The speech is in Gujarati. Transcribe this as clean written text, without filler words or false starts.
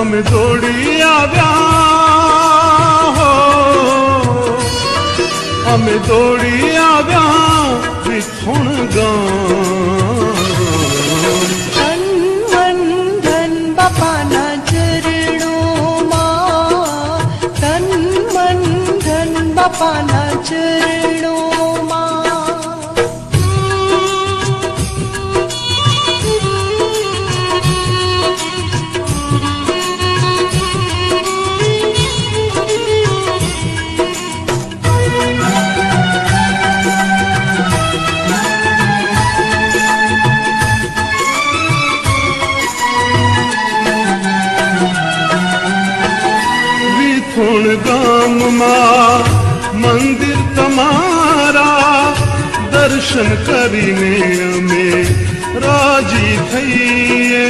અમે દોડી આવ્યા હો, અમે દોડી આવ્યા વિખુણ ગામ. ધન મન ધન બાપાના ચરણોમાં, ધન મન ધન બાપાના ચરણોમાં. વિખુણ ગામમાં મંદિર તમારા દર્શન કરીને અમે રાજી થઈએ.